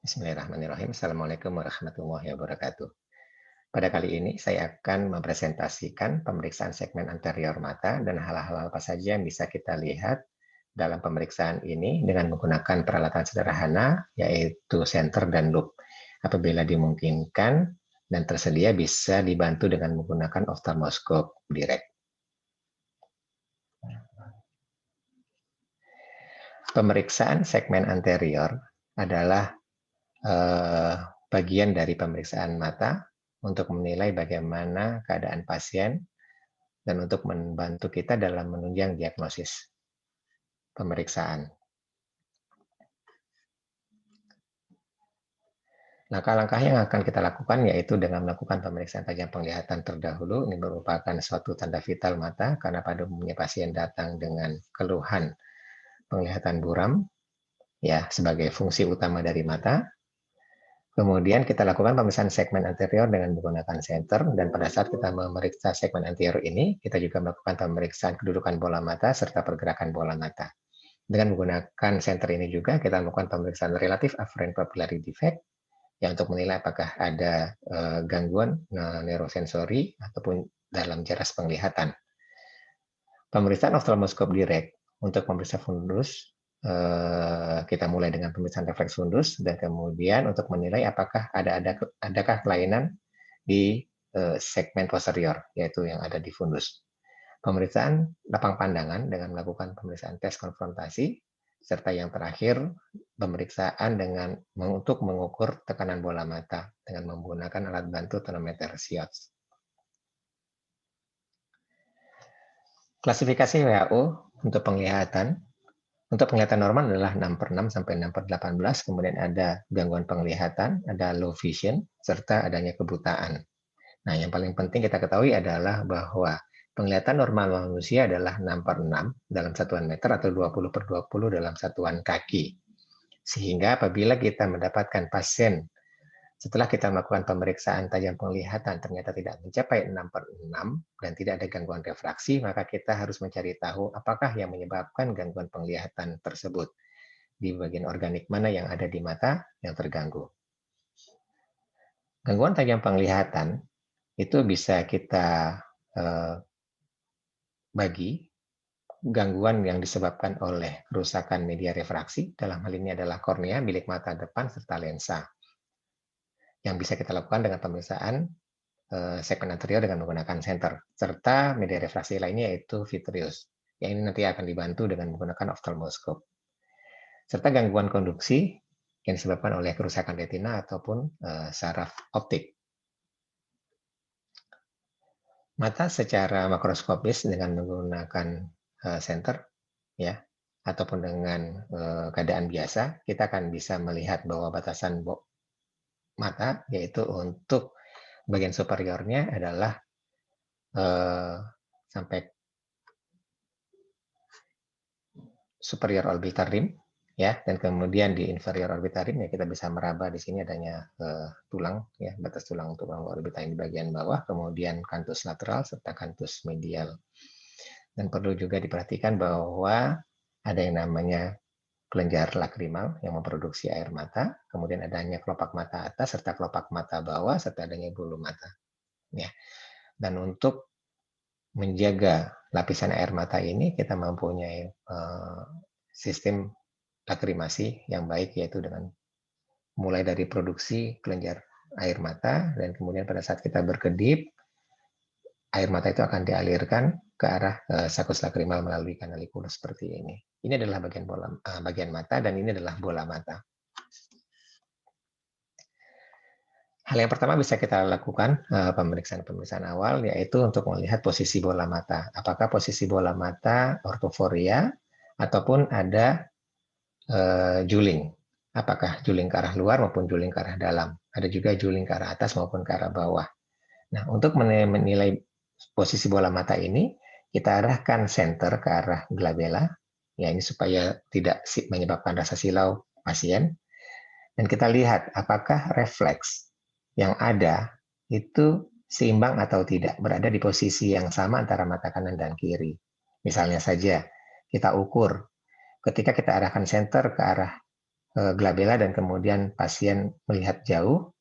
Bismillahirrahmanirrahim. Assalamualaikum warahmatullahi wabarakatuh. Pada kali ini saya akan mempresentasikan pemeriksaan segmen anterior mata dan hal-hal apa saja yang bisa kita lihat dalam pemeriksaan ini dengan menggunakan peralatan sederhana, yaitu senter dan loop. Apabila dimungkinkan dan tersedia, bisa dibantu dengan menggunakan ophthalmoscope direct. Pemeriksaan segmen anterior adalah bagian dari pemeriksaan mata untuk menilai bagaimana keadaan pasien dan untuk membantu kita dalam menunjang diagnosis pemeriksaan. Langkah-langkah yang akan kita lakukan yaitu dengan melakukan pemeriksaan tajam penglihatan terdahulu. Ini merupakan suatu tanda vital mata karena pada umumnya pasien datang dengan keluhan penglihatan buram ya sebagai fungsi utama dari mata. Kemudian kita lakukan pemeriksaan segmen anterior dengan menggunakan senter, dan pada saat kita memeriksa segmen anterior ini, kita juga melakukan pemeriksaan kedudukan bola mata serta pergerakan bola mata. Dengan menggunakan senter ini juga kita melakukan pemeriksaan relatif afferent papillary defect, yang untuk menilai apakah ada gangguan neurosensori ataupun dalam jaras penglihatan. Pemeriksaan ophthalmoscope direct untuk memeriksa fundus, kita mulai dengan pemeriksaan refleks fundus dan kemudian untuk menilai apakah adakah kelainan di segmen posterior, yaitu yang ada di fundus. Pemeriksaan lapang pandangan dengan melakukan pemeriksaan tes konfrontasi, serta yang terakhir pemeriksaan untuk mengukur tekanan bola mata dengan menggunakan alat bantu tonometer SIOTS. Klasifikasi WHO untuk penglihatan. Untuk penglihatan normal adalah 6/6 sampai 6/18, kemudian ada gangguan penglihatan, ada low vision, serta adanya kebutaan. Nah, yang paling penting kita ketahui adalah bahwa penglihatan normal manusia adalah 6/6 dalam satuan meter atau 20/20 dalam satuan kaki. Sehingga apabila kita mendapatkan pasien setelah kita melakukan pemeriksaan tajam penglihatan ternyata tidak mencapai 6/6 dan tidak ada gangguan refraksi, maka kita harus mencari tahu apakah yang menyebabkan gangguan penglihatan tersebut. Di bagian organik mana yang ada di mata yang terganggu. Gangguan tajam penglihatan itu bisa kita bagi gangguan yang disebabkan oleh kerusakan media refraksi, dalam hal ini adalah kornea, bilik mata depan, serta lensa. Yang bisa kita lakukan dengan pemeriksaan segmen anterior dengan menggunakan senter, serta media refraksi lainnya yaitu vitreous, yang ini nanti akan dibantu dengan menggunakan ophthalmoscope. Serta gangguan konduksi yang disebabkan oleh kerusakan retina ataupun saraf optik. Mata secara makroskopis dengan menggunakan senter, ya, ataupun dengan keadaan biasa, kita akan bisa melihat bahwa batasan mata, yaitu untuk bagian superiornya adalah sampai superior orbital rim, ya, dan kemudian di inferior orbital rim ya kita bisa meraba di sini adanya tulang, ya, batas tulang orbital di bagian bawah, kemudian kantus lateral serta kantus medial. Dan perlu juga diperhatikan bahwa ada yang namanya kelenjar lakrimal yang memproduksi air mata, kemudian adanya kelopak mata atas serta kelopak mata bawah serta adanya bulu mata. Ya. Dan untuk menjaga lapisan air mata ini kita mempunyai sistem lakrimasi yang baik, yaitu dengan mulai dari produksi kelenjar air mata dan kemudian pada saat kita berkedip air mata itu akan dialirkan ke arah sakus lakrimal melalui kanalikulus seperti ini. Ini adalah bagian mata dan ini adalah bola mata. Hal yang pertama bisa kita lakukan pemeriksaan awal yaitu untuk melihat posisi bola mata. Apakah posisi bola mata ortoforia ataupun ada juling. Apakah juling ke arah luar maupun juling ke arah dalam. Ada juga juling ke arah atas maupun ke arah bawah. Nah, untuk menilai posisi bola mata ini, kita arahkan senter ke arah glabella, ya ini supaya tidak menyebabkan rasa silau pasien. Dan kita lihat apakah refleks yang ada itu seimbang atau tidak, berada di posisi yang sama antara mata kanan dan kiri. Misalnya saja, kita ukur ketika kita arahkan senter ke arah glabella dan kemudian pasien melihat jauh,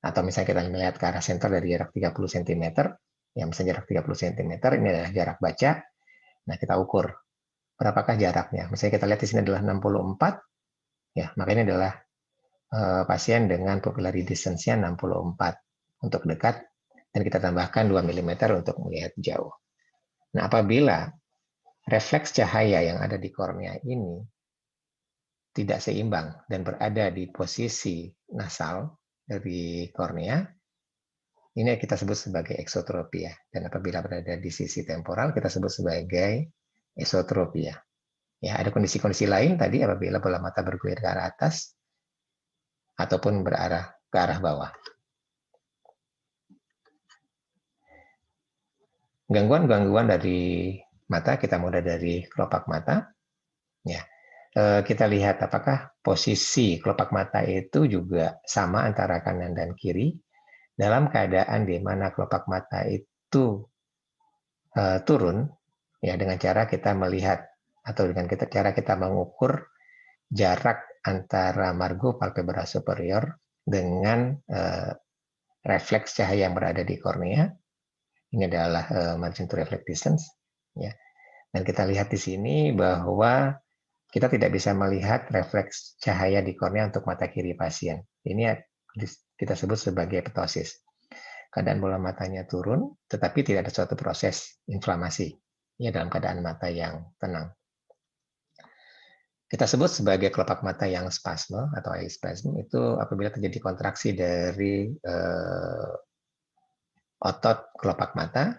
atau misalnya kita melihat ke arah senter dari jarak 30 cm, ya misalnya jarak 30 cm, ini adalah jarak baca. Nah, kita ukur berapakah jaraknya. Misalnya kita lihat di sini adalah 64, ya, maka ini adalah pasien dengan pupillary distance-nya 64 untuk dekat, dan kita tambahkan 2 mm untuk melihat jauh. Nah, apabila refleks cahaya yang ada di kornea ini tidak seimbang dan berada di posisi nasal dari kornea, ini kita sebut sebagai eksotropia. Dan apabila berada di sisi temporal, kita sebut sebagai esotropia. Ya, ada kondisi-kondisi lain tadi apabila bola mata bergulir ke arah atas ataupun berarah ke arah bawah. Gangguan-gangguan dari mata, kita mulai dari kelopak mata. Ya, kita lihat apakah posisi kelopak mata itu juga sama antara kanan dan kiri. Dalam keadaan di mana kelopak mata itu turun, ya dengan cara kita melihat atau dengan cara kita mengukur jarak antara margo palpebra superior dengan refleks cahaya yang berada di kornea. Ini adalah margin to reflect distance. Ya. Dan kita lihat di sini bahwa kita tidak bisa melihat refleks cahaya di kornea untuk mata kiri pasien. Ini kita sebut sebagai ptosis. Keadaan bola matanya turun, tetapi tidak ada suatu proses inflamasi ya dalam keadaan mata yang tenang. Kita sebut sebagai kelopak mata yang spasme atau aspasm itu apabila terjadi kontraksi dari otot kelopak mata.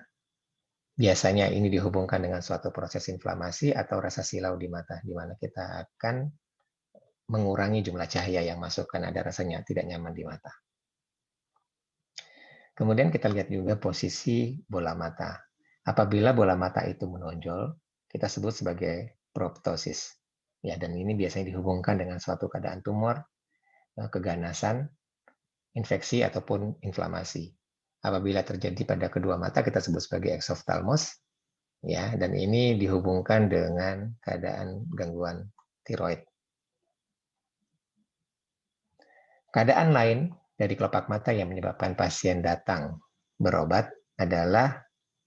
Biasanya ini dihubungkan dengan suatu proses inflamasi atau rasa silau di mata, di mana kita akan mengurangi jumlah cahaya yang masuk karena ada rasanya tidak nyaman di mata. Kemudian kita lihat juga posisi bola mata. Apabila bola mata itu menonjol, kita sebut sebagai proptosis. Ya, dan ini biasanya dihubungkan dengan suatu keadaan tumor, keganasan, infeksi ataupun inflamasi. Apabila terjadi pada kedua mata, kita sebut sebagai exophthalmos. Ya, dan ini dihubungkan dengan keadaan gangguan tiroid. Keadaan lain dari kelopak mata yang menyebabkan pasien datang berobat adalah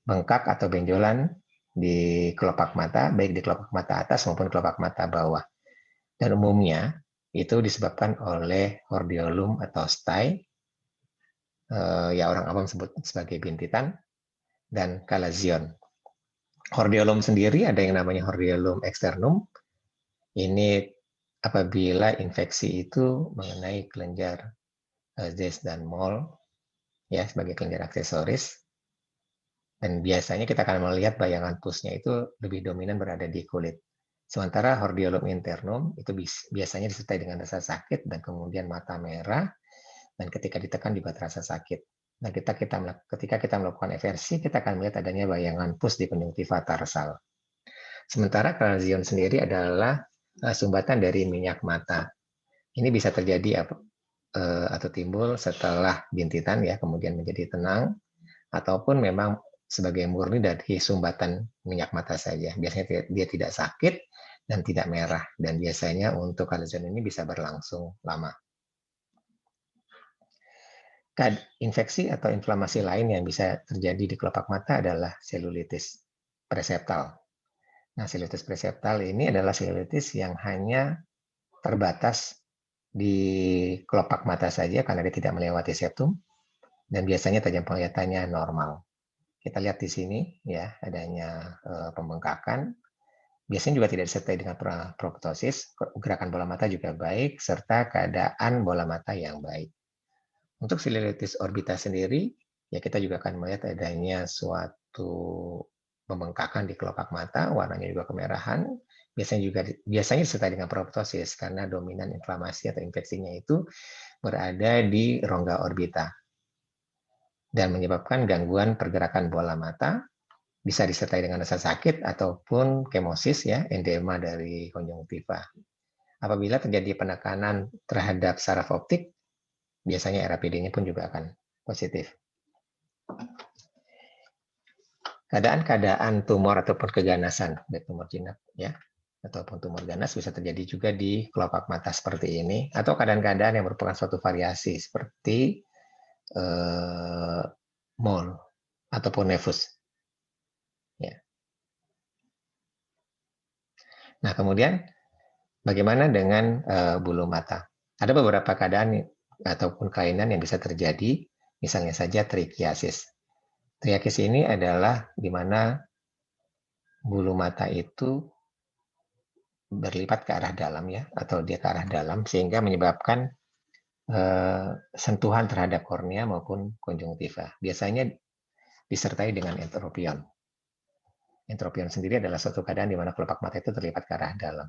bengkak atau benjolan di kelopak mata, baik di kelopak mata atas maupun kelopak mata bawah. Dan umumnya itu disebabkan oleh hordeolum atau sty, ya orang awam sebut sebagai bintitan, dan kalazion. Hordeolum sendiri ada yang namanya hordeolum externum. Ini apabila infeksi itu mengenai kelenjar Zeiss dan Moll, ya sebagai kelenjar aksesoris. Dan biasanya kita akan melihat bayangan pusnya itu lebih dominan berada di kulit. Sementara hordeolum internum itu biasanya disertai dengan rasa sakit dan kemudian mata merah, dan ketika ditekan juga terasa sakit. Dan ketika kita melakukan eversi, kita akan melihat adanya bayangan pus di konjungtiva tarsal. Sementara kalazion sendiri adalah sumbatan dari minyak mata. Ini bisa terjadi atau timbul setelah bintitan ya, kemudian menjadi tenang, ataupun memang sebagai murni dari sumbatan minyak mata saja. Biasanya dia tidak sakit dan tidak merah, dan biasanya untuk kalazion ini bisa berlangsung lama. Infeksi atau inflamasi lain yang bisa terjadi di kelopak mata adalah selulitis preseptal. Nah, selulitis preseptal ini adalah selulitis yang hanya terbatas di kelopak mata saja karena dia tidak melewati septum, dan biasanya tajam penglihatannya normal. Kita lihat di sini ya, adanya pembengkakan. Biasanya juga tidak disertai dengan proptosis, gerakan bola mata juga baik, serta keadaan bola mata yang baik. Untuk selulitis orbita sendiri, ya kita juga akan melihat adanya suatu pembengkakan di kelopak mata, warnanya juga kemerahan. Biasanya disertai dengan proptosis karena dominan inflamasi atau infeksinya itu berada di rongga orbita dan menyebabkan gangguan pergerakan bola mata, bisa disertai dengan rasa sakit ataupun kemosis ya, edema dari konjungtiva. Apabila terjadi penekanan terhadap saraf optik, biasanya RAPD-nya pun juga akan positif. Keadaan-keadaan tumor ataupun keganasan, baik tumor jinak ya, ataupun tumor ganas bisa terjadi juga di kelopak mata seperti ini, atau keadaan-keadaan yang merupakan suatu variasi seperti mole ataupun nevus. Ya. Nah, kemudian bagaimana dengan bulu mata? Ada beberapa keadaan ataupun kelainan yang bisa terjadi, misalnya saja trichiasis. Trichiasis ini adalah di mana bulu mata itu berlipat ke arah dalam ya, atau dia ke arah dalam sehingga menyebabkan sentuhan terhadap kornea maupun konjungtiva. Biasanya disertai dengan entropion. Entropion sendiri adalah suatu keadaan di mana kelopak mata itu terlipat ke arah dalam.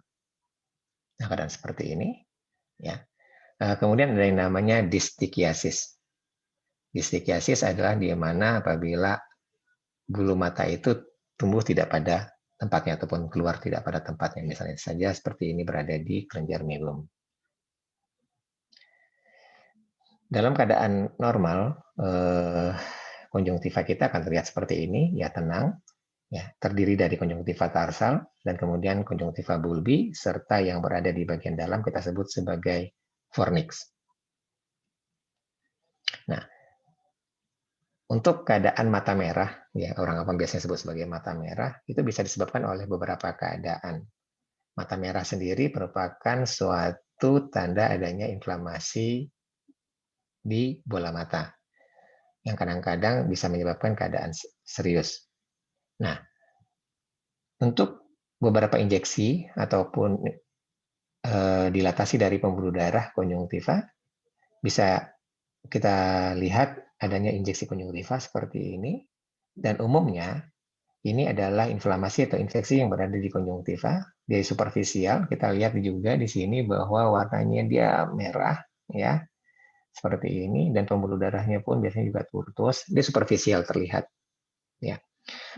Nah, keadaan seperti ini, ya. Kemudian ada yang namanya distichiasis. Distichiasis adalah di mana apabila bulu mata itu tumbuh tidak pada tempatnya ataupun keluar tidak pada tempatnya. Misalnya saja seperti ini berada di kelenjar meiom. Dalam keadaan normal, konjungtiva kita akan terlihat seperti ini, ya tenang, ya terdiri dari konjungtiva tarsal dan kemudian konjungtiva bulbi serta yang berada di bagian dalam kita sebut sebagai fornix. Nah, untuk keadaan mata merah, ya orang awam biasanya sebut sebagai mata merah, itu bisa disebabkan oleh beberapa keadaan. Mata merah sendiri merupakan suatu tanda adanya inflamasi di bola mata, yang kadang-kadang bisa menyebabkan keadaan serius. Nah, untuk beberapa injeksi ataupun dilatasi dari pembuluh darah konjungtiva, bisa kita lihat adanya injeksi konjungtiva seperti ini, dan umumnya ini adalah inflamasi atau infeksi yang berada di konjungtiva, di superficial. Kita lihat juga di sini bahwa warnanya dia merah, ya, seperti ini, dan pembuluh darahnya pun biasanya juga turtus, dia superficial terlihat. Ya.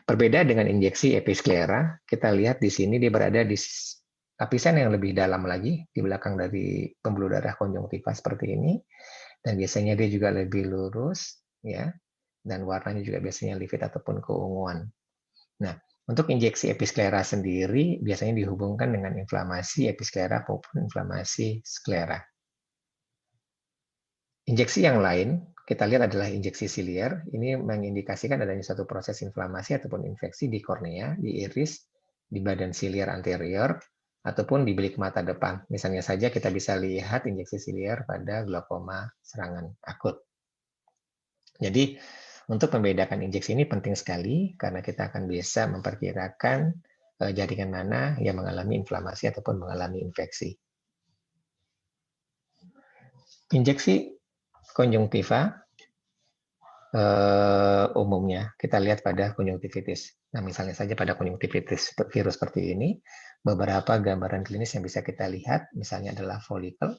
Berbeda dengan injeksi episklera, kita lihat di sini dia berada di lapisan yang lebih dalam lagi, di belakang dari pembuluh darah konjungtiva seperti ini, dan biasanya dia juga lebih lurus, ya, dan warnanya juga biasanya livid ataupun keunguan. Nah, untuk injeksi episklera sendiri biasanya dihubungkan dengan inflamasi episklera maupun inflamasi sklera. Injeksi yang lain, kita lihat adalah injeksi silier. Ini mengindikasikan adanya suatu proses inflamasi ataupun infeksi di kornea, di iris, di badan silier anterior, ataupun di bilik mata depan. Misalnya saja kita bisa lihat injeksi silier pada glaukoma serangan akut. Jadi, untuk membedakan injeksi ini penting sekali karena kita akan bisa memperkirakan jaringan mana yang mengalami inflamasi ataupun mengalami infeksi. Injeksi konjungtiva umumnya kita lihat pada konjungtivitis. Nah, misalnya saja pada konjungtivitis virus seperti ini, beberapa gambaran klinis yang bisa kita lihat, misalnya adalah folikel.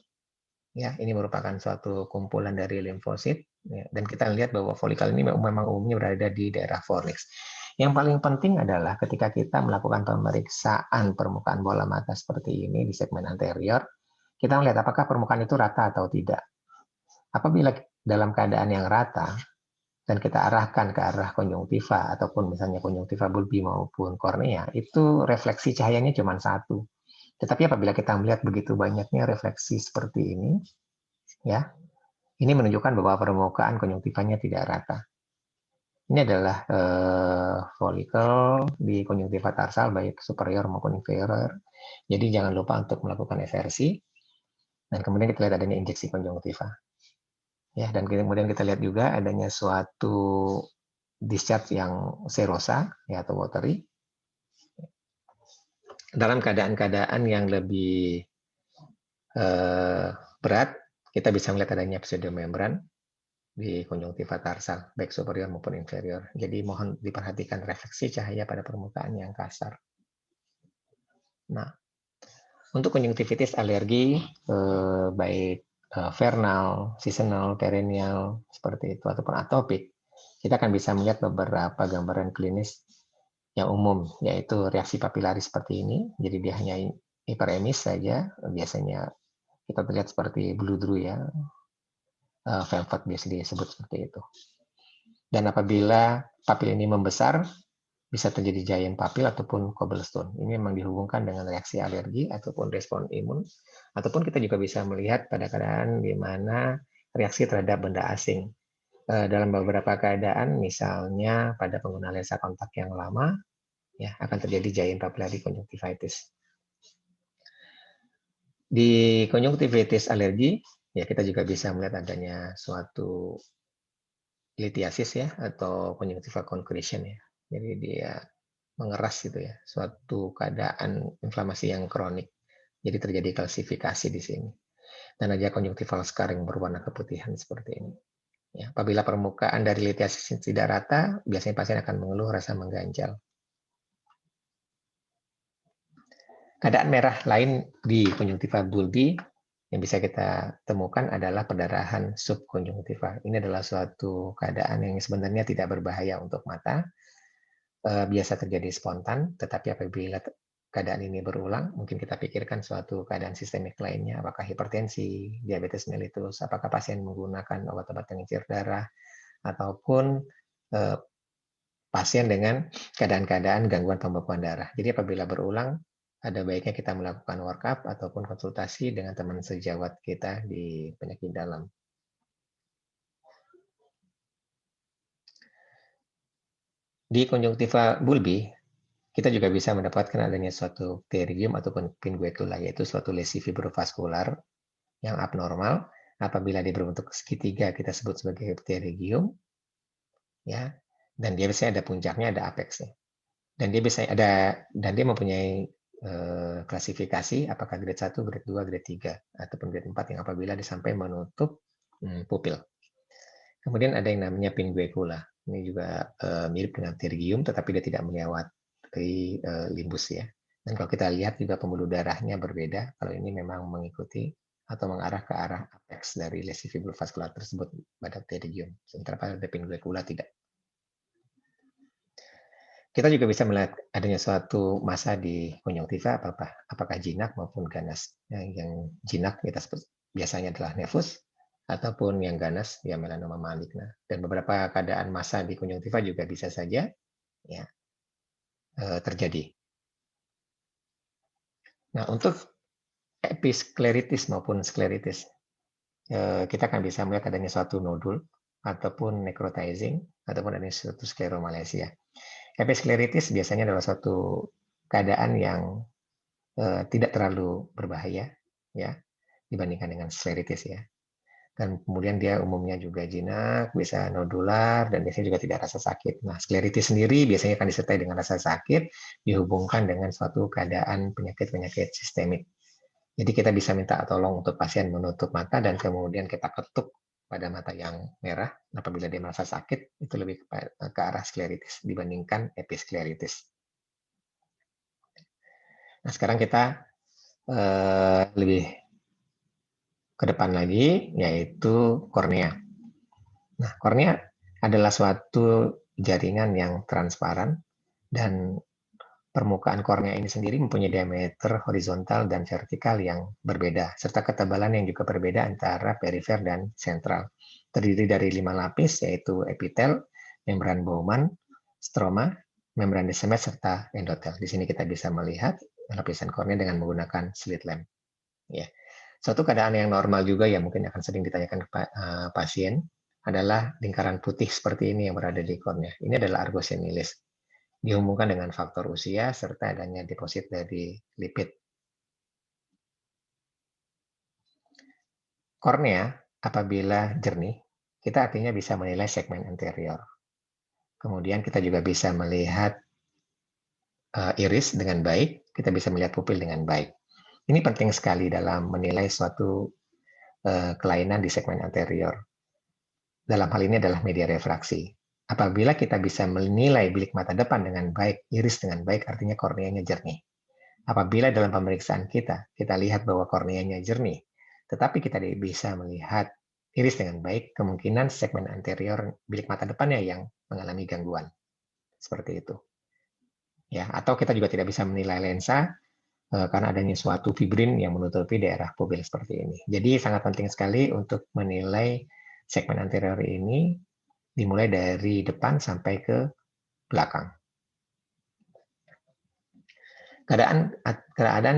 Ya, ini merupakan suatu kumpulan dari limfosit, ya, dan kita lihat bahwa folikel ini memang umumnya berada di daerah fornix. Yang paling penting adalah ketika kita melakukan pemeriksaan permukaan bola mata seperti ini di segmen anterior, kita melihat apakah permukaan itu rata atau tidak. Apabila dalam keadaan yang rata, dan kita arahkan ke arah konjungtiva, ataupun misalnya konjungtiva bulbi maupun kornea, itu refleksi cahayanya cuma satu. Tetapi apabila kita melihat begitu banyaknya refleksi seperti ini, ya, ini menunjukkan bahwa permukaan konjungtivanya tidak rata. Ini adalah folikel di konjungtiva tarsal, baik superior maupun inferior. Jadi jangan lupa untuk melakukan eversi, dan kemudian kita lihat adanya injeksi konjungtiva. Ya, dan kemudian kita lihat juga adanya suatu discharge yang serosa, ya, atau watery. Dalam keadaan-keadaan yang lebih berat, kita bisa melihat adanya pseudomembran di konjungtiva tarsal, baik superior maupun inferior. Jadi mohon diperhatikan refleksi cahaya pada permukaan yang kasar. Nah, untuk konjungtivitis alergi, baik vernal, seasonal, perennial, seperti itu, ataupun atopik, kita akan bisa melihat beberapa gambaran klinis yang umum, yaitu reaksi papilaris seperti ini. Jadi dia hanya hiperemis saja, biasanya kita terlihat seperti bludru, ya, velvet biasa disebut seperti itu. Dan apabila papil ini membesar, bisa terjadi giant papil ataupun cobblestone. Ini memang dihubungkan dengan reaksi alergi ataupun respon imun, ataupun kita juga bisa melihat pada keadaan di mana reaksi terhadap benda asing. Dalam beberapa keadaan, misalnya pada penggunaan lensa kontak yang lama, ya akan terjadi giant papillary conjunctivitis. Di conjunctivitis alergi, ya kita juga bisa melihat adanya suatu litiasis ya atau conjunctival concretion ya. Jadi dia mengeras gitu ya, suatu keadaan inflamasi yang kronik. Jadi terjadi kalsifikasi di sini. Dan ada conjunctival scarring berwarna keputihan seperti ini. Ya, apabila permukaan dari litiasis tidak rata, biasanya pasien akan mengeluh rasa mengganjal. Keadaan merah lain di konjungtiva bulbi yang bisa kita temukan adalah perdarahan subkonjungtiva. Ini adalah suatu keadaan yang sebenarnya tidak berbahaya untuk mata, biasa terjadi spontan, tetapi apabila keadaan ini berulang, mungkin kita pikirkan suatu keadaan sistemik lainnya, apakah hipertensi, diabetes mellitus, apakah pasien menggunakan obat-obat pengecir darah, ataupun pasien dengan keadaan-keadaan gangguan pembekuan darah. Jadi apabila berulang, ada baiknya kita melakukan workup ataupun konsultasi dengan teman sejawat kita di penyakit dalam. Di konjungtiva bulbi, kita juga bisa mendapatkan adanya suatu pterygium ataupun pinguecula, yaitu suatu lesi fibrovaskular yang abnormal. Apabila dia berbentuk segitiga, kita sebut sebagai pterygium, ya. Dan dia biasanya ada puncaknya, ada apexnya. Dan dia mempunyai klasifikasi apakah grade 1, grade 2, grade 3 ataupun grade 4 yang apabila sampai menutup pupil. Kemudian ada yang namanya pinguecula. Ini juga mirip dengan pterygium tetapi dia tidak melewati limbus ya. Dan kalau kita lihat juga pembuluh darahnya berbeda. Kalau ini memang mengikuti atau mengarah ke arah apex dari lesi fibrovaskular tersebut pada pterygium. Sementara pada pinguecula tidak. Kita juga bisa melihat adanya suatu massa di konjungtiva, apakah jinak maupun ganas. Yang jinak kita sebut biasanya adalah nevus, ataupun yang ganas ya melanoma maligna. Dan beberapa keadaan massa di konjungtiva juga bisa saja ya, terjadi. Nah, untuk episkleritis maupun skleritis, kita akan bisa melihat adanya suatu nodul ataupun necrotizing ataupun adanya suatu skleromalacia. Episkleritis biasanya adalah suatu keadaan yang tidak terlalu berbahaya ya dibandingkan dengan skleritis ya. Dan kemudian dia umumnya juga jinak, bisa nodular dan biasanya juga tidak rasa sakit. Nah, skleritis sendiri biasanya akan disertai dengan rasa sakit dihubungkan dengan suatu keadaan penyakit-penyakit sistemik. Jadi kita bisa minta tolong untuk pasien menutup mata dan kemudian kita ketuk pada mata yang merah. Apabila dia merasa sakit, itu lebih ke arah skleritis dibandingkan episkleritis. Nah, sekarang kita lebih ke depan lagi, yaitu kornea. Nah, kornea adalah suatu jaringan yang transparan dan permukaan kornea ini sendiri mempunyai diameter horizontal dan vertikal yang berbeda, serta ketebalan yang juga berbeda antara perifer dan sentral. Terdiri dari 5 lapis, yaitu epitel, membran Bowman, stroma, membran Descemet, serta endotel. Di sini kita bisa melihat lapisan kornea dengan menggunakan slit lamp. Ya. Suatu keadaan yang normal juga yang mungkin akan sering ditanyakan ke pasien adalah lingkaran putih seperti ini yang berada di kornea. Ini adalah argo senilis. Dihubungkan dengan faktor usia serta adanya deposit dari lipid. Kornea apabila jernih, kita artinya bisa menilai segmen anterior. Kemudian kita juga bisa melihat iris dengan baik, kita bisa melihat pupil dengan baik. Ini penting sekali dalam menilai suatu kelainan di segmen anterior. Dalam hal ini adalah media refraksi. Apabila kita bisa menilai bilik mata depan dengan baik, iris dengan baik, artinya korneanya jernih. Apabila dalam pemeriksaan kita lihat bahwa korneanya jernih, tetapi kita tidak bisa melihat iris dengan baik, kemungkinan segmen anterior bilik mata depannya yang mengalami gangguan. Seperti itu. Ya, atau kita juga tidak bisa menilai lensa karena adanya suatu fibrin yang menutupi daerah pupil seperti ini. Jadi sangat penting sekali untuk menilai segmen anterior ini dimulai dari depan sampai ke belakang. Keadaan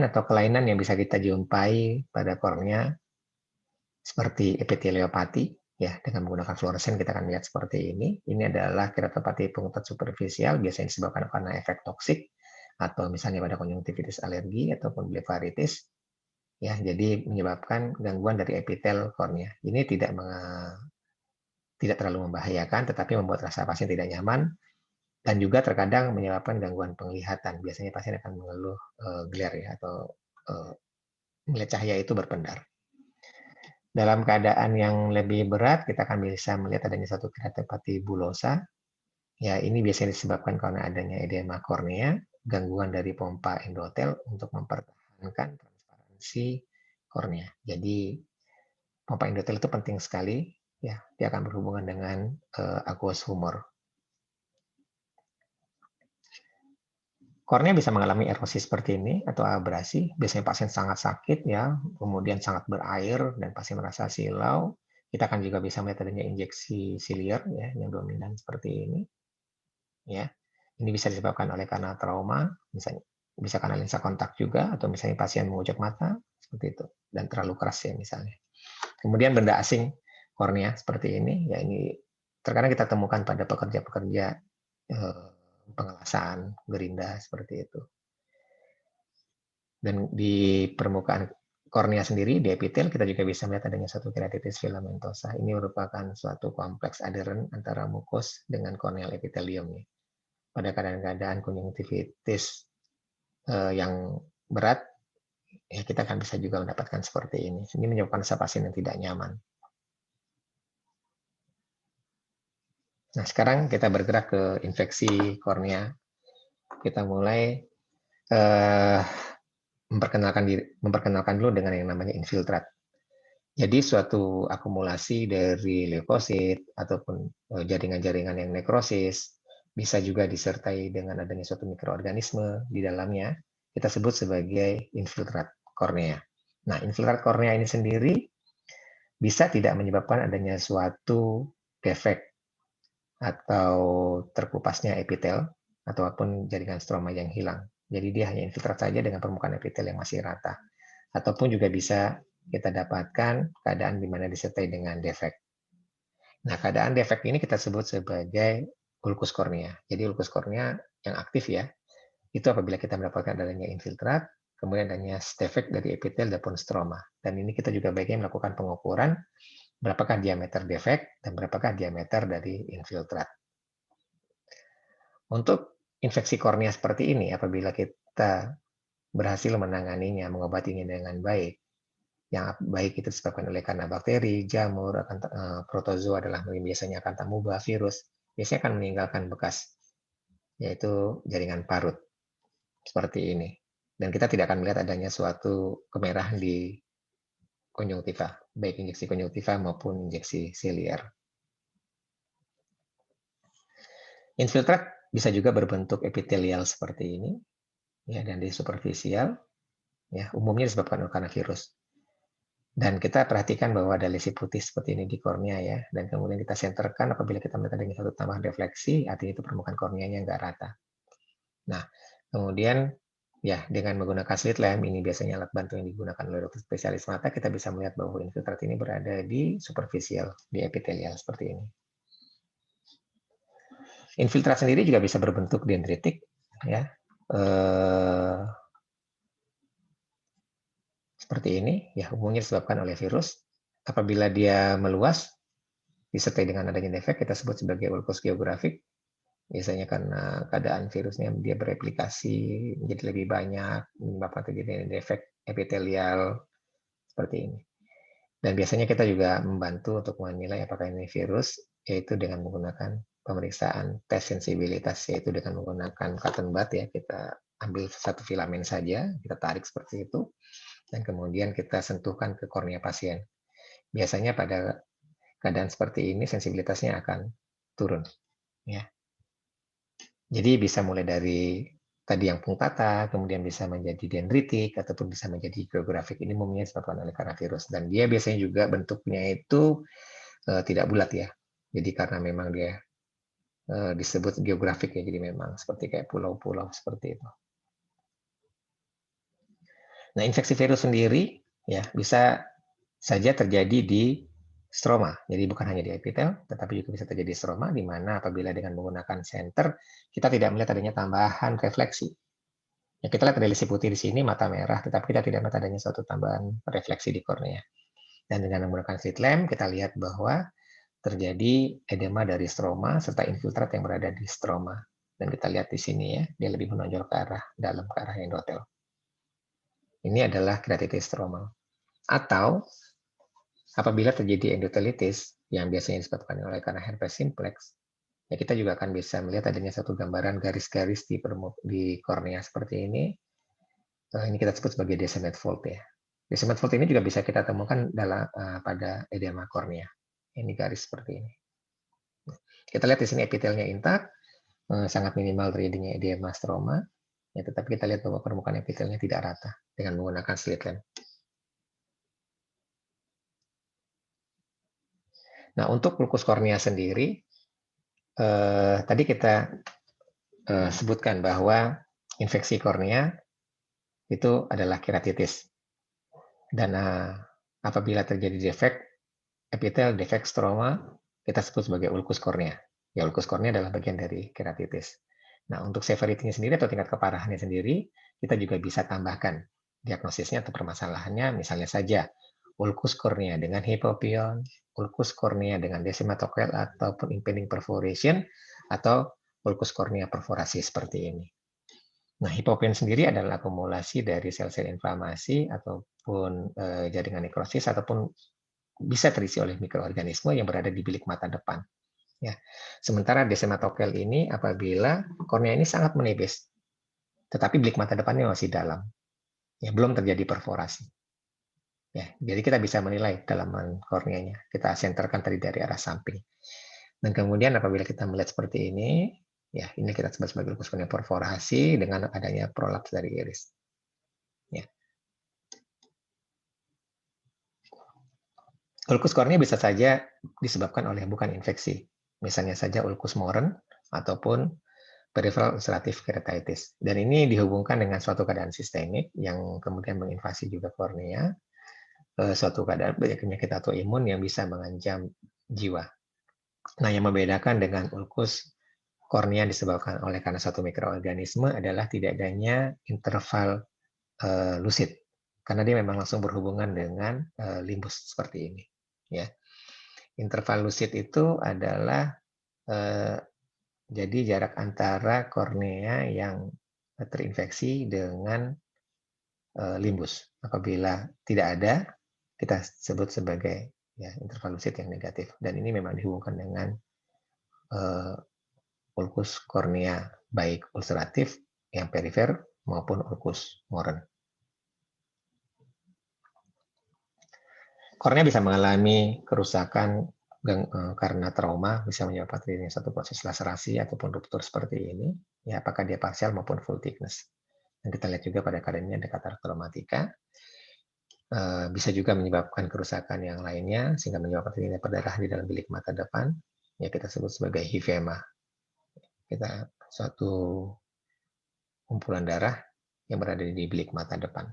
atau kelainan yang bisa kita jumpai pada kornea seperti epiteliopati, ya, dengan menggunakan fluoresen kita akan lihat seperti ini. Ini adalah keratopati pengutat superficial, biasanya disebabkan karena efek toksik, atau misalnya pada konjungtivitis alergi ataupun blefaritis, ya, jadi menyebabkan gangguan dari epitel kornea. Ini tidak terlalu membahayakan, tetapi membuat rasa pasien tidak nyaman, dan juga terkadang menyebabkan gangguan penglihatan. Biasanya pasien akan mengeluh glare, ya, atau melihat cahaya itu berpendar. Dalam keadaan yang lebih berat, kita akan bisa melihat adanya satu keratopati bulosa. Ya, ini biasanya disebabkan karena adanya edema kornea, gangguan dari pompa endotel untuk mempertahankan transparansi kornea. Jadi, pompa endotel itu penting sekali, ya, dia akan berhubungan dengan aqueous humor. Kornea bisa mengalami erosi seperti ini atau abrasi. Biasanya pasien sangat sakit, ya, kemudian sangat berair dan pasien merasa silau. Kita akan juga bisa melihat adanya injeksi ciliar, ya, yang dominan seperti ini. Ya, ini bisa disebabkan oleh karena trauma, misalnya bisa karena lensa kontak juga, atau misalnya pasien mengujak mata seperti itu dan terlalu keras, ya, misalnya. Kemudian benda asing kornea seperti ini, ya, ini terkadang kita temukan pada pekerja-pekerja pengelasan, gerinda seperti itu. Dan di permukaan kornea sendiri, di epitel, kita juga bisa melihat adanya satu keratitis filamentosa. Ini merupakan suatu kompleks aderen antara mukus dengan korneal epitelium. Pada keadaan-keadaan konjungtivitis yang berat, ya, kita akan bisa juga mendapatkan seperti ini. Ini menyebabkan rasa pasien yang tidak nyaman. Nah, sekarang kita bergerak ke infeksi kornea. Kita mulai memperkenalkan dulu dengan yang namanya infiltrat. Jadi suatu akumulasi dari leukosit ataupun jaringan-jaringan yang nekrosis, bisa juga disertai dengan adanya suatu mikroorganisme di dalamnya, kita sebut sebagai infiltrat kornea. Nah, infiltrat kornea ini sendiri bisa tidak menyebabkan adanya suatu defek atau terkupasnya epitel ataupun jaringan stroma yang hilang. Jadi dia hanya infiltrat saja dengan permukaan epitel yang masih rata. Ataupun juga bisa kita dapatkan keadaan di mana disertai dengan defek. Nah, keadaan defek ini kita sebut sebagai ulkus kornea. Jadi ulkus kornea yang aktif, ya, itu apabila kita mendapatkan adanya infiltrat, kemudian adanya defek dari epitel ataupun stroma. Dan ini kita juga baiknya melakukan pengukuran berapakah diameter defek dan berapakah diameter dari infiltrat. Untuk infeksi kornea seperti ini, apabila kita berhasil menanganinya, mengobatinya dengan baik, yang baik itu disebabkan oleh karena bakteri, jamur, protozoa adalah biasanya akan amoeba, virus, biasanya akan meninggalkan bekas, yaitu jaringan parut, seperti ini. Dan kita tidak akan melihat adanya suatu kemerahan di konjungtiva, baik injeksi konjungtiva maupun injeksi siliar. Infiltrat bisa juga berbentuk epitelial seperti ini, ya, dan di superficial, ya, umumnya disebabkan karena virus. Dan kita perhatikan bahwa ada lesi putih seperti ini di kornea, ya, dan kemudian kita senterkan apabila kita melihat adanya satu tambahan refleksi, artinya itu permukaan korneanya nggak rata. Nah, kemudian, ya, dengan menggunakan slit lamp, ini biasanya alat bantu yang digunakan oleh dokter spesialis mata, kita bisa melihat bahwa infiltrat ini berada di superficial, di epitelial seperti ini. Infiltrat sendiri juga bisa berbentuk dendritik, ya, seperti ini, ya, umumnya disebabkan oleh virus. Apabila dia meluas, disertai dengan adanya defek, kita sebut sebagai ulkus geografik. Biasanya karena keadaan virusnya dia bereplikasi menjadi lebih banyak, menyebabkan terjadinya defek epitelial seperti ini. Dan biasanya kita juga membantu untuk menilai apakah ini virus, yaitu dengan menggunakan pemeriksaan tes sensibilitas, yaitu dengan menggunakan cotton bud, ya, kita ambil satu filamen saja, kita tarik seperti itu, dan kemudian kita sentuhkan ke kornea pasien. Biasanya pada keadaan seperti ini sensibilitasnya akan turun, ya. Jadi bisa mulai dari tadi yang punktata, kemudian bisa menjadi dendritik, ataupun bisa menjadi geografik. Ini umumnya disebabkan oleh karena virus. Dan dia biasanya juga bentuknya itu tidak bulat, ya. Jadi karena memang dia disebut geografik, ya, jadi memang seperti kayak pulau-pulau seperti itu. Nah, infeksi virus sendiri ya bisa saja terjadi di stroma. Jadi bukan hanya di epitel, tetapi juga bisa terjadi di stroma, di mana apabila dengan menggunakan senter, kita tidak melihat adanya tambahan refleksi. Ya, kita lihat ada lisi putih di sini, mata merah, tetapi kita tidak melihat adanya suatu tambahan refleksi di kornea. Dan dengan menggunakan slit lamp, kita lihat bahwa terjadi edema dari stroma serta infiltrat yang berada di stroma. Dan kita lihat di sini ya, dia lebih menonjol ke arah dalam, ke arah endotel. Ini adalah keratitis stromal. Atau apabila terjadi endotelitis yang biasanya disebabkan oleh karena herpes simplex, ya kita juga akan bisa melihat adanya satu gambaran garis-garis di kornea seperti ini. Ini kita sebut sebagai Descemet fold ya. Descemet fold ini juga bisa kita temukan pada edema kornea. Ini garis seperti ini. Kita lihat di sini epitelnya intak, sangat minimal terjadinya edema stroma, ya, tetapi kita lihat bahwa permukaan epitelnya tidak rata dengan menggunakan slit lamp. Nah, untuk ulkus kornea sendiri, tadi kita sebutkan bahwa infeksi kornea itu adalah keratitis. Dan apabila terjadi defek epitel, defek stroma, kita sebut sebagai ulkus kornea. Ya, ulkus kornea adalah bagian dari keratitis. Nah, untuk severity-nya sendiri atau tingkat keparahannya sendiri, kita juga bisa tambahkan diagnosisnya atau permasalahannya, misalnya saja ulkus kornea dengan hypopion, ulkus kornea dengan descematokel ataupun impending perforation, atau ulkus kornea perforasi seperti ini. Nah, hipopion sendiri adalah akumulasi dari sel-sel inflamasi ataupun jaringan nekrosis ataupun bisa terisi oleh mikroorganisme yang berada di bilik mata depan. Ya. Sementara descematokel ini apabila kornea ini sangat menipis, tetapi bilik mata depannya masih dalam, ya belum terjadi perforasi. Ya, jadi kita bisa menilai dalaman korneanya. Kita senterkan tadi dari arah samping. Dan kemudian apabila kita melihat seperti ini, ya ini kita sebut sebagai ulkus kornea perforasi dengan adanya prolaps dari iris. Ya. Ulkus kornea bisa saja disebabkan oleh bukan infeksi, misalnya saja ulkus moren ataupun peripheral ulcerative keratitis. Dan ini dihubungkan dengan suatu keadaan sistemik yang kemudian menginvasi juga kornea, suatu keadaan penyakit autoimun yang bisa mengancam jiwa. Nah, yang membedakan dengan ulkus kornea disebabkan oleh karena satu mikroorganisme adalah tidak adanya interval lucid, karena dia memang langsung berhubungan dengan limbus seperti ini. Ya, interval lucid itu adalah jadi jarak antara kornea yang terinfeksi dengan limbus. Apabila tidak ada, kita sebut sebagai ya, interval lucid yang negatif. Dan ini memang dihubungkan dengan ulkus kornea, baik ulceratif yang perifer maupun ulkus moren. Kornea bisa mengalami kerusakan karena trauma, bisa menyebabkan terjadinya satu proses laserasi ataupun ruptur seperti ini, ya apakah dia parsial maupun full thickness. Dan kita lihat juga pada keadaannya ada katarak traumatika, bisa juga menyebabkan kerusakan yang lainnya, sehingga menyebabkan terjadinya perdarahan di dalam bilik mata depan, ya kita sebut sebagai hivema. Kita suatu kumpulan darah yang berada di bilik mata depan.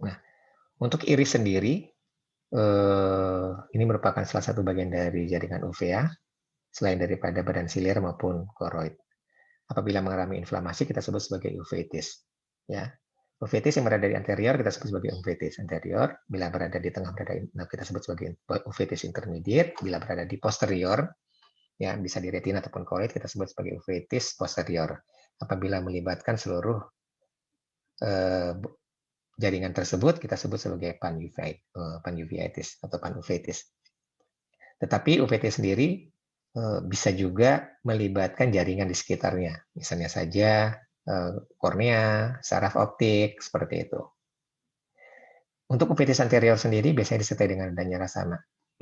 Nah, untuk iris sendiri, ini merupakan salah satu bagian dari jaringan uvea, selain daripada badan silir maupun koroid. Apabila mengalami inflamasi, kita sebut sebagai uveitis. Ya, uveitis yang berada di anterior kita sebut sebagai uveitis anterior. Bila berada di tengah, kita sebut sebagai uveitis intermediate. Bila berada di posterior, ya bisa di retina ataupun koroid, kita sebut sebagai uveitis posterior. Apabila melibatkan seluruh jaringan tersebut, kita sebut sebagai panuveitis atau panuveitis. Tetapi uveitis sendiri bisa juga melibatkan jaringan di sekitarnya. Misalnya saja kornea, saraf optik, seperti itu. Untuk uveitis anterior sendiri biasanya disertai dengan adanya rasa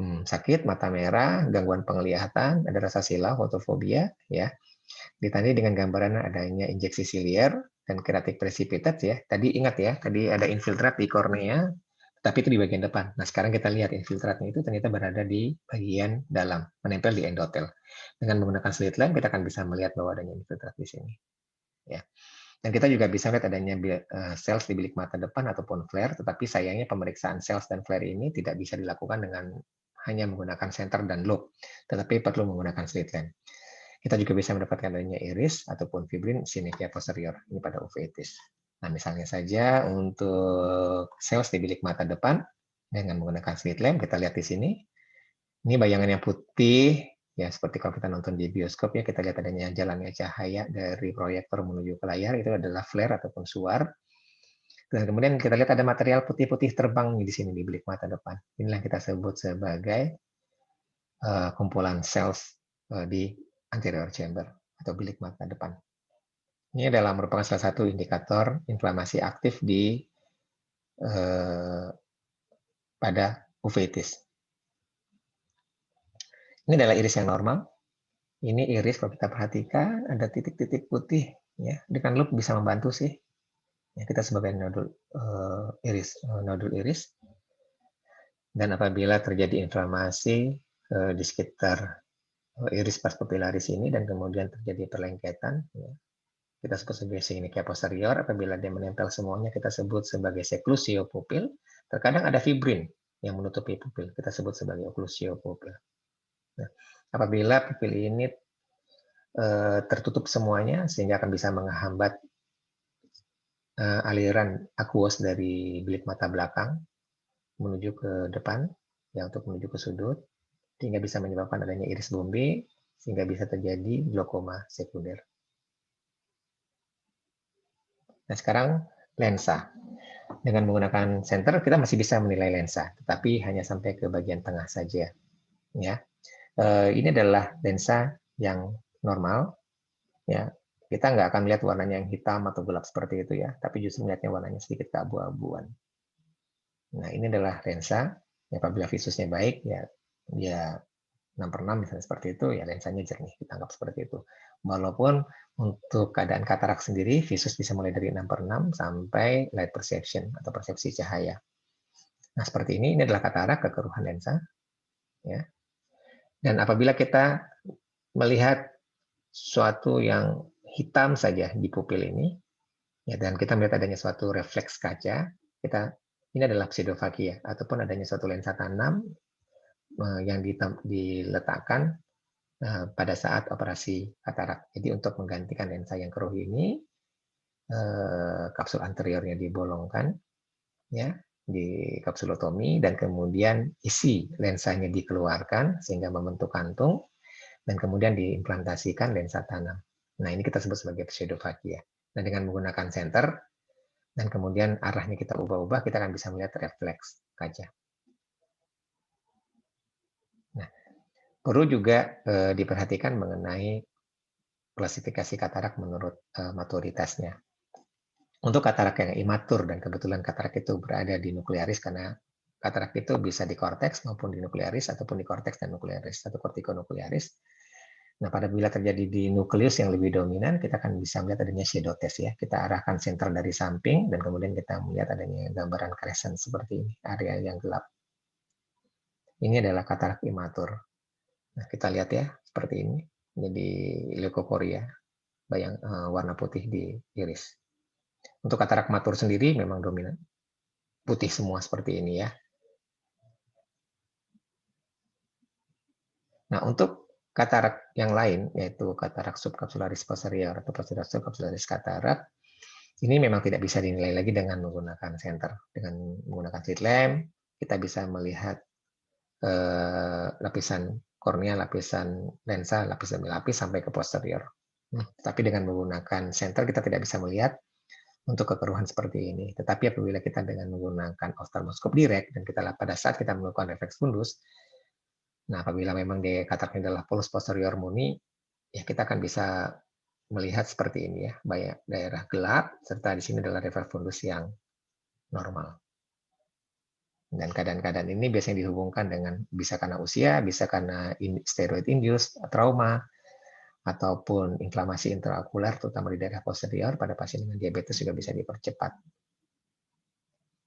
sakit, mata merah, gangguan penglihatan, ada rasa silau, fotofobia, ya. Ditandai dengan gambaran adanya injeksi silier dan keratik precipitate ya. Tadi ingat ya, tadi ada infiltrat di kornea, tapi itu di bagian depan. Nah, sekarang kita lihat infiltratnya itu ternyata berada di bagian dalam, menempel di endotel. Dengan menggunakan slit lamp, kita akan bisa melihat bahwa adanya infiltrat di sini. ya. Dan kita juga bisa lihat adanya cells di bilik mata depan ataupun flare, tetapi sayangnya pemeriksaan cells dan flare ini tidak bisa dilakukan dengan hanya menggunakan center dan lobe, tetapi perlu menggunakan slit lamp. Kita juga bisa mendapatkan adanya iris ataupun fibrin synechia posterior, ini pada uveitis. Nah, misalnya saja untuk cells di bilik mata depan dengan menggunakan slit lamp, kita lihat di sini. Ini bayangan yang putih, ya seperti kalau kita nonton di bioskop ya, kita lihat adanya jalannya cahaya dari proyektor menuju ke layar, itu adalah flare ataupun suar. Dan kemudian kita lihat ada material putih-putih terbang di sini di bilik mata depan. Inilah yang kita sebut sebagai kumpulan cells di anterior chamber atau bilik mata depan. Ini adalah merupakan salah satu indikator inflamasi aktif di pada uveitis. Ini adalah iris yang normal. Ini iris kalau kita perhatikan ada titik-titik putih, ya. Dengan loop bisa membantu sih. Ya, kita sebagai nodul iris. Dan apabila terjadi inflamasi di sekitar iris pars pupillaris ini dan kemudian terjadi perlengketan, ya, kita sebut sebagai synechia posterior. Apabila dia menempel semuanya, kita sebut sebagai seclusio pupil. Terkadang ada fibrin yang menutupi pupil, kita sebut sebagai occlusio pupil. Nah, apabila pupil ini tertutup semuanya sehingga akan bisa menghambat aliran aqueous dari bilik mata belakang menuju ke depan, ya untuk menuju ke sudut, sehingga bisa menyebabkan adanya iris bombe, sehingga bisa terjadi glaukoma sekunder. Nah, sekarang lensa. Dengan menggunakan senter kita masih bisa menilai lensa, tetapi hanya sampai ke bagian tengah saja. Ya, ini adalah lensa yang normal. Ya, kita nggak akan melihat warnanya yang hitam atau gelap seperti itu ya, tapi justru melihatnya warnanya sedikit keabu-abuan. Nah, ini adalah lensa. Ya, apabila visusnya baik, ya 6/6 misalnya seperti itu, ya lensanya jernih, kita anggap seperti itu. Walaupun untuk keadaan katarak sendiri, visus bisa mulai dari 6/6 sampai light perception atau persepsi cahaya. Nah, seperti ini adalah katarak, kekeruhan lensa. Ya. Dan apabila kita melihat suatu yang hitam saja di pupil ini, ya, dan kita melihat adanya suatu refleks kaca, ini adalah pseudofakia ataupun adanya suatu lensa tanam yang diletakkan pada saat operasi katarak. Jadi untuk menggantikan lensa yang keruh ini, kapsul anteriornya dibolongkan, ya, di kapsulotomi, dan kemudian isi lensanya dikeluarkan sehingga membentuk kantung, dan kemudian diimplantasikan lensa tanam. Nah, ini kita sebut sebagai pseudofakia. Nah, dengan menggunakan senter, dan kemudian arahnya kita ubah-ubah, kita akan bisa melihat refleks kaca. Nah, perlu juga diperhatikan mengenai klasifikasi katarak menurut maturitasnya. Untuk katarak yang imatur, dan kebetulan katarak itu berada di nuklearis, karena katarak itu bisa di korteks maupun di nuklearis, ataupun di korteks dan nuklearis, atau kortikonuklearis. Nah, apabila terjadi di nukleus yang lebih dominan, kita akan bisa melihat adanya shadow test ya. Kita arahkan senter dari samping, dan kemudian kita melihat adanya gambaran crescent seperti ini, area yang gelap. Ini adalah katarak imatur. Nah, kita lihat ya, seperti ini. Jadi leukokoria, warna putih di iris. Untuk katarak matur sendiri memang dominan putih semua seperti ini ya. Nah, untuk katarak yang lain, yaitu katarak subkapsularis posterior atau posterior subkapsularis katarak, ini memang tidak bisa dinilai lagi dengan menggunakan senter. Dengan menggunakan slit lamp, kita bisa melihat lapisan kornea, lapisan lensa, lapis demi lapis sampai ke posterior. Tapi dengan menggunakan senter kita tidak bisa melihat untuk kekeruhan seperti ini. Tetapi apabila kita dengan menggunakan oftalmoskop direct, dan kita pada saat kita melakukan refleks fundus, nah apabila memang di kataraknya adalah polus posterior murni, ya kita akan bisa melihat seperti ini ya, banyak daerah gelap, serta di sini adalah refleks fundus yang normal. Dan keadaan-keadaan ini biasanya dihubungkan dengan bisa karena usia, bisa karena steroid induced, trauma, ataupun inflamasi intraokular, terutama di daerah posterior. Pada pasien dengan diabetes juga bisa dipercepat.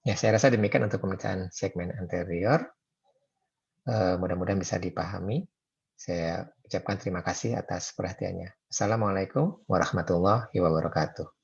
Ya, saya rasa demikian untuk pemeriksaan segmen anterior. Mudah-mudahan bisa dipahami. Saya ucapkan terima kasih atas perhatiannya. Assalamualaikum warahmatullahi wabarakatuh.